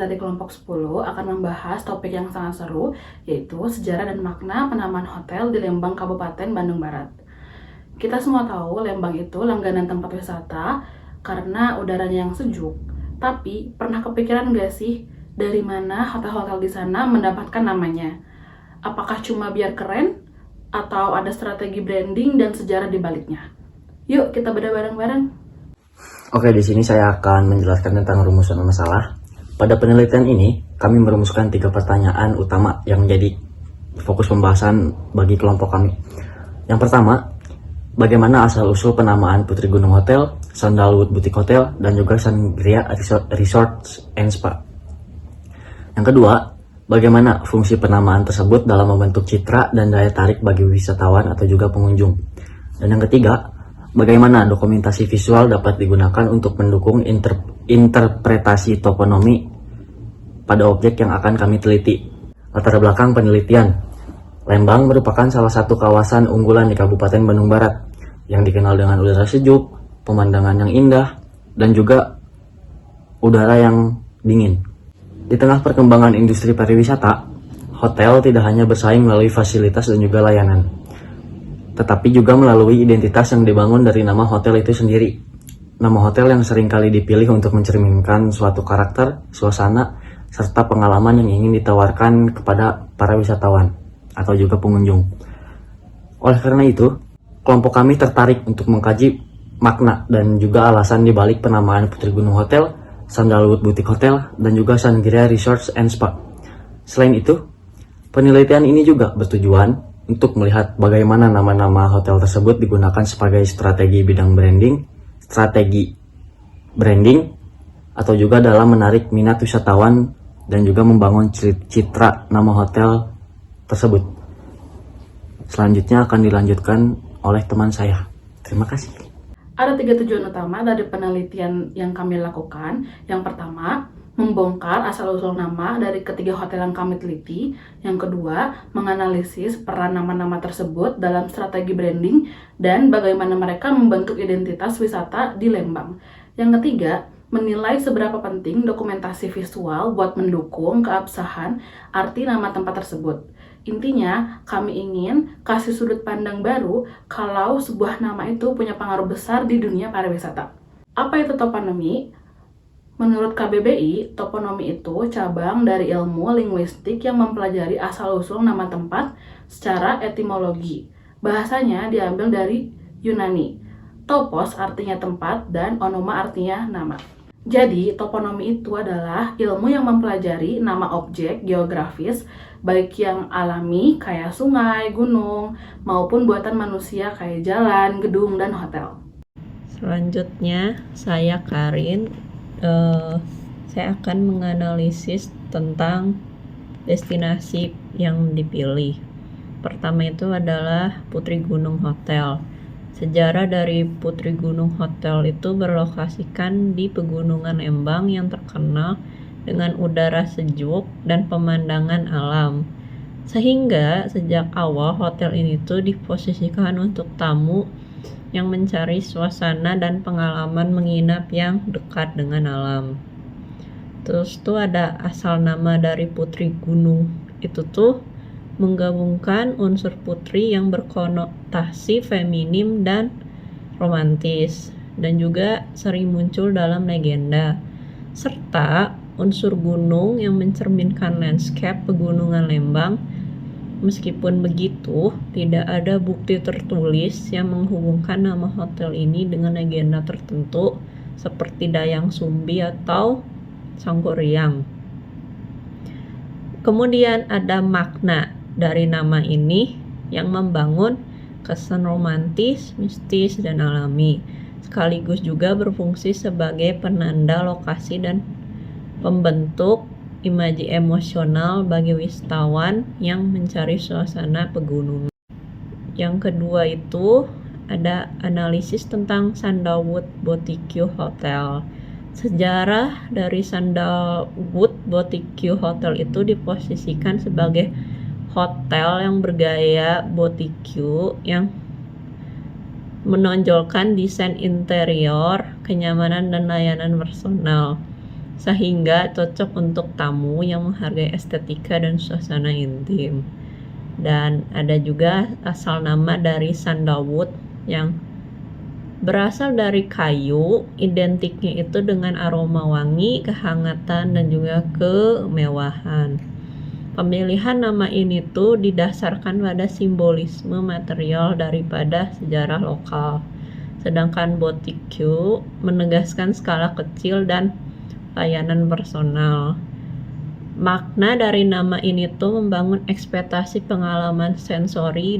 dari kelompok 10 akan membahas topik yang sangat seru, yaitu sejarah dan makna penamaan hotel di Lembang, Kabupaten Bandung Barat. Kita semua tahu Lembang itu langganan tempat wisata karena udaranya yang sejuk. Tapi pernah kepikiran nggak sih dari mana hotel-hotel di sana mendapatkan namanya? Apakah cuma biar keren? Atau ada strategi branding dan sejarah di baliknya? Yuk kita bedah bareng-bareng. Oke, di sini saya akan menjelaskan tentang rumusan masalah. Pada penelitian ini, kami merumuskan 3 pertanyaan utama yang menjadi fokus pembahasan bagi kelompok kami. Yang pertama, bagaimana asal-usul penamaan Putri Gunung Hotel, Sandalwood Boutique Hotel, dan juga Sangria Resort and Spa. Yang kedua, bagaimana fungsi penamaan tersebut dalam membentuk citra dan daya tarik bagi wisatawan atau juga pengunjung. Dan yang ketiga, bagaimana dokumentasi visual dapat digunakan untuk mendukung interpretasi toponomi pada objek yang akan kami teliti. Latar belakang penelitian. Lembang merupakan salah satu kawasan unggulan di Kabupaten Bandung Barat yang dikenal dengan udara sejuk, pemandangan yang indah, dan juga udara yang dingin. Di tengah perkembangan industri pariwisata, hotel tidak hanya bersaing melalui fasilitas dan juga layanan, tetapi juga melalui identitas yang dibangun dari nama hotel itu sendiri. Nama hotel yang seringkali dipilih untuk mencerminkan suatu karakter, suasana, serta pengalaman yang ingin ditawarkan kepada para wisatawan atau juga pengunjung. Oleh karena itu, kelompok kami tertarik untuk mengkaji makna dan juga alasan dibalik penamaan Putri Gunung Hotel, Sandalwood Boutique Hotel, dan juga Sangria Resort and Spa. Selain itu, penelitian ini juga bertujuan untuk melihat bagaimana nama-nama hotel tersebut digunakan sebagai strategi branding, atau juga dalam menarik minat wisatawan dan juga membangun citra nama hotel tersebut. Selanjutnya akan dilanjutkan oleh teman saya. Terima kasih. Ada 3 tujuan utama dari penelitian yang kami lakukan. Yang pertama, membongkar asal-usul nama dari ketiga hotel yang kami teliti. Yang kedua, menganalisis peran nama-nama tersebut dalam strategi branding dan bagaimana mereka membentuk identitas wisata di Lembang. Yang ketiga, menilai seberapa penting dokumentasi visual buat mendukung keabsahan arti nama tempat tersebut. Intinya, kami ingin kasih sudut pandang baru kalau sebuah nama itu punya pengaruh besar di dunia pariwisata. Apa itu toponomi? Menurut KBBI, toponomi itu cabang dari ilmu linguistik yang mempelajari asal-usul nama tempat secara etimologi. Bahasanya diambil dari Yunani. Topos artinya tempat dan onoma artinya nama. Jadi, toponomi itu adalah ilmu yang mempelajari nama objek geografis, baik yang alami kayak sungai, gunung, maupun buatan manusia kayak jalan, gedung, dan hotel. Selanjutnya, saya Karin. Saya akan menganalisis tentang destinasi yang dipilih. Pertama itu adalah Putri Gunung Hotel. Sejarah dari Putri Gunung Hotel itu berlokasikan di Pegunungan Lembang yang terkenal dengan udara sejuk dan pemandangan alam. Sehingga sejak awal hotel ini tuh diposisikan untuk tamu yang mencari suasana dan pengalaman menginap yang dekat dengan alam. Terus tuh ada asal nama dari Putri Gunung itu tuh menggabungkan unsur putri yang berkonotasi feminim dan romantis, dan juga sering muncul dalam legenda, serta unsur gunung yang mencerminkan landscape pegunungan Lembang. Meskipun begitu, tidak ada bukti tertulis yang menghubungkan nama hotel ini dengan legenda tertentu seperti Dayang Sumbi atau Sangkuriang. Kemudian ada makna dari nama ini yang membangun kesan romantis, mistis, dan alami, sekaligus juga berfungsi sebagai penanda lokasi dan pembentuk imaji emosional bagi wisatawan yang mencari suasana pegunungan. Yang kedua itu ada analisis tentang Sandalwood Boutique Hotel. Sejarah dari Sandalwood Boutique Hotel itu diposisikan sebagai hotel yang bergaya boutique yang menonjolkan desain interior, kenyamanan, dan layanan personal. sehingga cocok untuk tamu yang menghargai estetika dan suasana intim. Dan ada juga asal nama dari sandalwood yang berasal dari kayu, identiknya itu dengan aroma wangi, kehangatan, dan juga kemewahan. Pemilihan nama ini tuh didasarkan pada simbolisme material daripada sejarah lokal. Sedangkan boutique menegaskan skala kecil dan layanan personal. Makna dari nama ini tuh membangun ekspektasi pengalaman sensori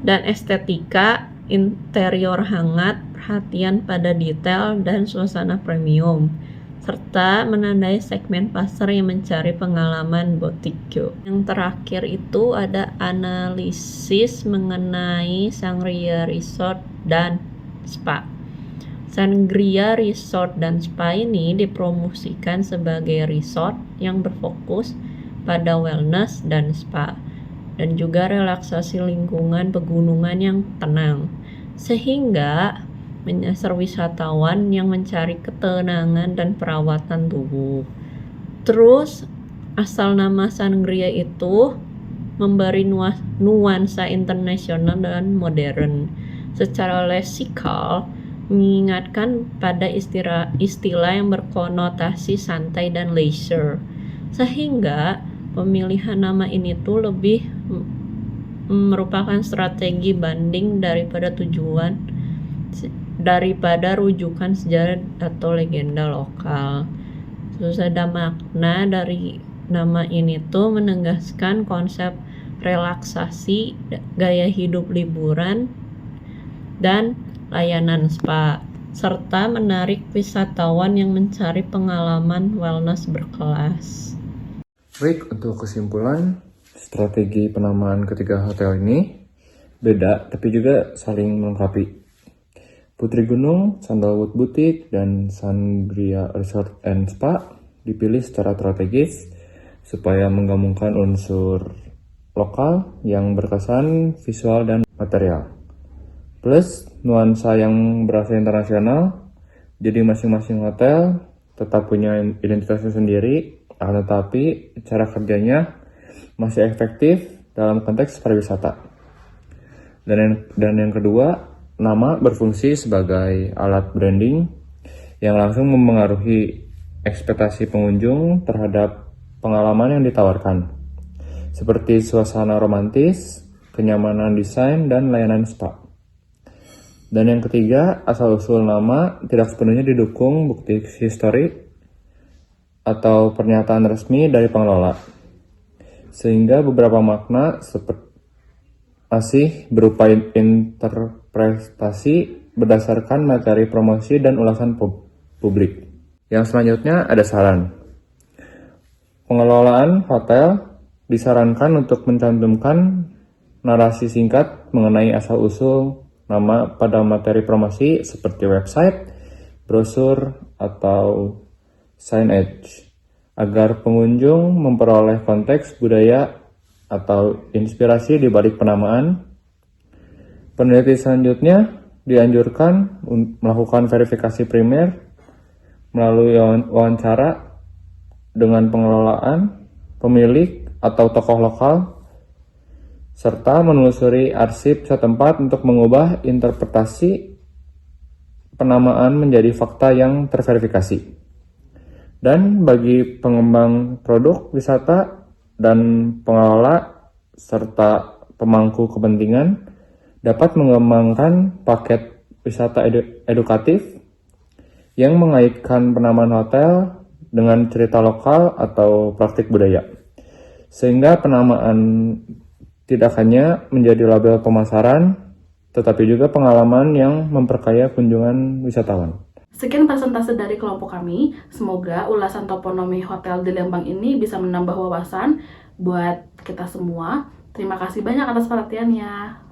dan estetika interior hangat, perhatian pada detail dan suasana premium, serta menandai segmen pasar yang mencari pengalaman boutique. Yang terakhir itu ada analisis mengenai Sangria Resort dan Spa. Sangria Resort dan Spa ini dipromosikan sebagai resort yang berfokus pada wellness dan spa, dan juga relaksasi lingkungan pegunungan yang tenang, sehingga menyasar wisatawan yang mencari ketenangan dan perawatan tubuh. Terus, asal nama Sangria itu memberi nuansa internasional dan modern. Secara leksikal, mengingatkan pada istilah yang berkonotasi santai dan leisure. Sehingga, pemilihan nama ini tuh lebih merupakan strategi banding daripada rujukan sejarah atau legenda lokal. Terus ada makna dari nama ini tuh menegaskan konsep relaksasi, gaya hidup liburan, dan layanan spa, serta menarik wisatawan yang mencari pengalaman wellness berkelas. Baik, untuk kesimpulan, strategi penamaan ketiga hotel ini beda tapi juga saling melengkapi. Putri Gunung, Sandalwood Boutique, dan Sangria Resort and Spa dipilih secara strategis supaya menggabungkan unsur lokal yang berkesan visual dan material, plus nuansa yang berasa internasional. Jadi masing-masing hotel tetap punya identitasnya sendiri, akan tetapi cara kerjanya masih efektif dalam konteks pariwisata. Dan yang kedua, nama berfungsi sebagai alat branding yang langsung mempengaruhi ekspektasi pengunjung terhadap pengalaman yang ditawarkan, seperti suasana romantis, kenyamanan desain, dan layanan spa. Dan yang ketiga, asal-usul nama tidak sepenuhnya didukung bukti histori atau pernyataan resmi dari pengelola, sehingga beberapa makna masih berupa interpretasi berdasarkan materi promosi dan ulasan publik. Yang selanjutnya ada saran. Pengelolaan hotel disarankan untuk mencantumkan narasi singkat mengenai asal-usul nama pada materi promosi seperti website, brosur, atau signage, agar pengunjung memperoleh konteks budaya atau inspirasi di balik penamaan. Peneliti selanjutnya dianjurkan melakukan verifikasi primer melalui wawancara dengan pengelolaan, pemilik, atau tokoh lokal, serta menelusuri arsip setempat untuk mengubah interpretasi penamaan menjadi fakta yang terverifikasi. Dan bagi pengembang produk wisata dan pengelola serta pemangku kepentingan dapat mengembangkan paket wisata edukatif yang mengaitkan penamaan hotel dengan cerita lokal atau praktik budaya, sehingga penamaan tidak hanya menjadi label pemasaran, tetapi juga pengalaman yang memperkaya kunjungan wisatawan. Sekian presentasi dari kelompok kami. Semoga ulasan toponomi hotel di Lembang ini bisa menambah wawasan buat kita semua. Terima kasih banyak atas perhatiannya.